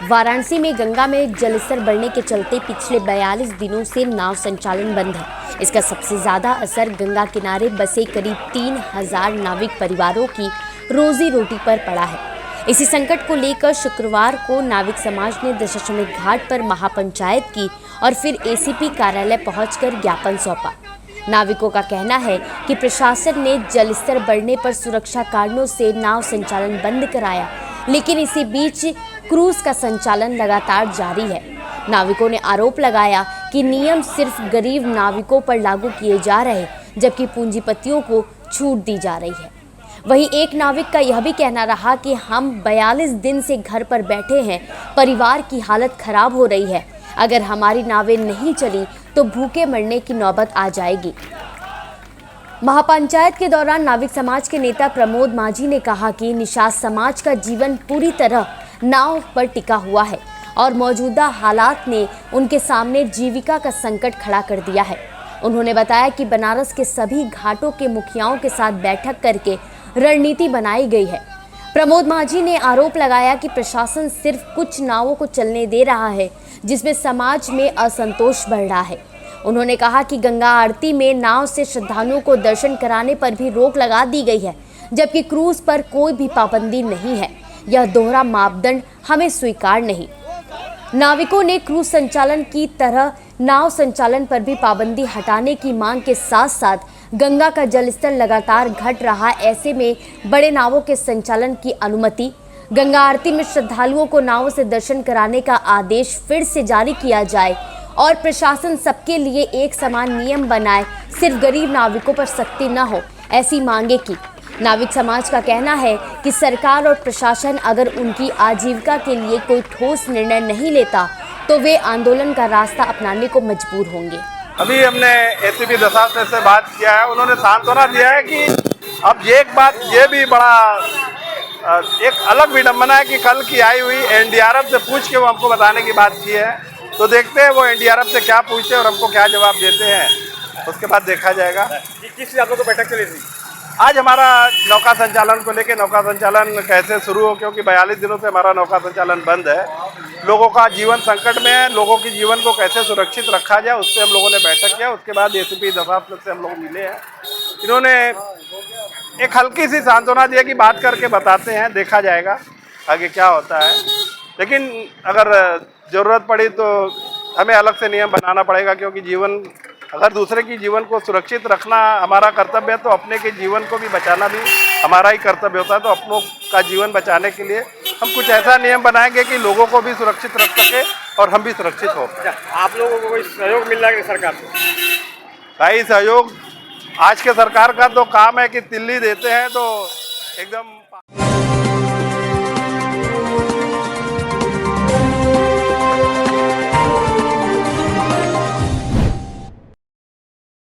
वाराणसी में गंगा में जलस्तर बढ़ने के चलते पिछले 42 दिनों से नाव संचालन बंद है। इसका सबसे ज्यादा असर गंगा किनारे बसे करीब 3000 नाविक परिवारों की रोजी रोटी पर पड़ा है। इसी संकट को लेकर शुक्रवार को नाविक समाज ने दशाश्वमेध घाट पर महापंचायत की और फिर एसीपी कार्यालय पहुंचकर ज्ञापन सौंपा। नाविकों का कहना है कि प्रशासन ने जलस्तर बढ़ने पर सुरक्षा कारणों से नाव संचालन बंद कराया, लेकिन इसी बीच क्रूज का संचालन लगातार जारी है। नाविकों ने आरोप लगाया कि नियम सिर्फ गरीब नाविकों पर लागू किए जा रहे, जबकि पूंजीपतियों को छूट दी जा रही है। वहीं एक नाविक का यह भी कहना रहा कि हम 42 दिन से घर पर बैठे हैं, परिवार की हालत खराब हो रही है। अगर हमारी नावें नहीं चली तो भूखे मरने की नौबत आ जाएगी। महापंचायत के दौरान नाविक समाज के नेता प्रमोद माझी ने कहा कि निषाद समाज का जीवन पूरी तरह नाव पर टिका हुआ है और मौजूदा हालात ने उनके सामने जीविका का संकट खड़ा कर दिया है। उन्होंने बताया कि बनारस के सभी घाटों के मुखियाओं के साथ बैठक करके रणनीति बनाई गई है। प्रमोद माझी ने आरोप लगाया कि प्रशासन सिर्फ कुछ नावों को चलने दे रहा है, जिसमें समाज में असंतोष बढ़ रहा है। उन्होंने कहा कि गंगा आरती में नाव से श्रद्धालुओं को दर्शन कराने पर भी रोक लगा दी गई है, जबकि क्रूज पर कोई भी पाबंदी नहीं है। यह दोहरा मापदंड हमें स्वीकार नहीं। नाविकों ने क्रूज संचालन की तरह नाव संचालन पर भी पाबंदी हटाने की मांग के साथ साथ गंगा का जलस्तर लगातार घट रहा, ऐसे में बड़े नावों के संचालन की अनुमति, गंगा आरती में श्रद्धालुओं को नावों से दर्शन कराने का आदेश फिर से जारी किया जाए और प्रशासन सबके लिए एक समान नियम बनाए, सिर्फ गरीब नाविकों पर सख्ती न हो, ऐसी मांगे की। नाविक समाज का कहना है कि सरकार और प्रशासन अगर उनकी आजीविका के लिए कोई ठोस निर्णय नहीं लेता तो वे आंदोलन का रास्ता अपनाने को मजबूर होंगे। अभी हमने एसीपी दशाश्वमेध से बात किया है, उन्होंने सांत्वना दिया है कि अब ये भी बड़ा एक अलग विडंबना है कि कल की आई हुई एनडीआरएफ से पूछ के वो हमको बताने की बात की है। तो देखते हैं वो एनडीआरएफ से क्या पूछते हैं और हमको क्या जवाब देते हैं, उसके बाद देखा जाएगा। किस आप लोग को बैठक चली थी? आज हमारा नौका संचालन को लेके नौका संचालन कैसे शुरू हो, क्योंकि 42 दिनों से हमारा नौका संचालन बंद है। लोगों का जीवन संकट में है, लोगों के जीवन को कैसे सुरक्षित रखा जाए, उससे हम लोगों ने बैठक किया। उसके बाद एसीपी दशाश्वमेध से हम लोग मिले हैं। इन्होंने एक हल्की सी सांत्वना दिया कि बात करके बताते हैं, देखा जाएगा आगे क्या होता है। लेकिन अगर ज़रूरत पड़ी तो हमें अलग से नियम बनाना पड़ेगा, क्योंकि अगर दूसरे की जीवन को सुरक्षित रखना हमारा कर्तव्य है तो अपने के जीवन को भी बचाना भी हमारा ही कर्तव्य होता है। तो अपनों का जीवन बचाने के लिए हम कुछ ऐसा नियम बनाएंगे कि लोगों को भी सुरक्षित रख सके और हम भी सुरक्षित हो। आप लोगों को कोई सहयोग मिल रहा है सरकार से? भाई सहयोग आज के सरकार का तो काम है कि तिल्ली देते हैं तो एकदम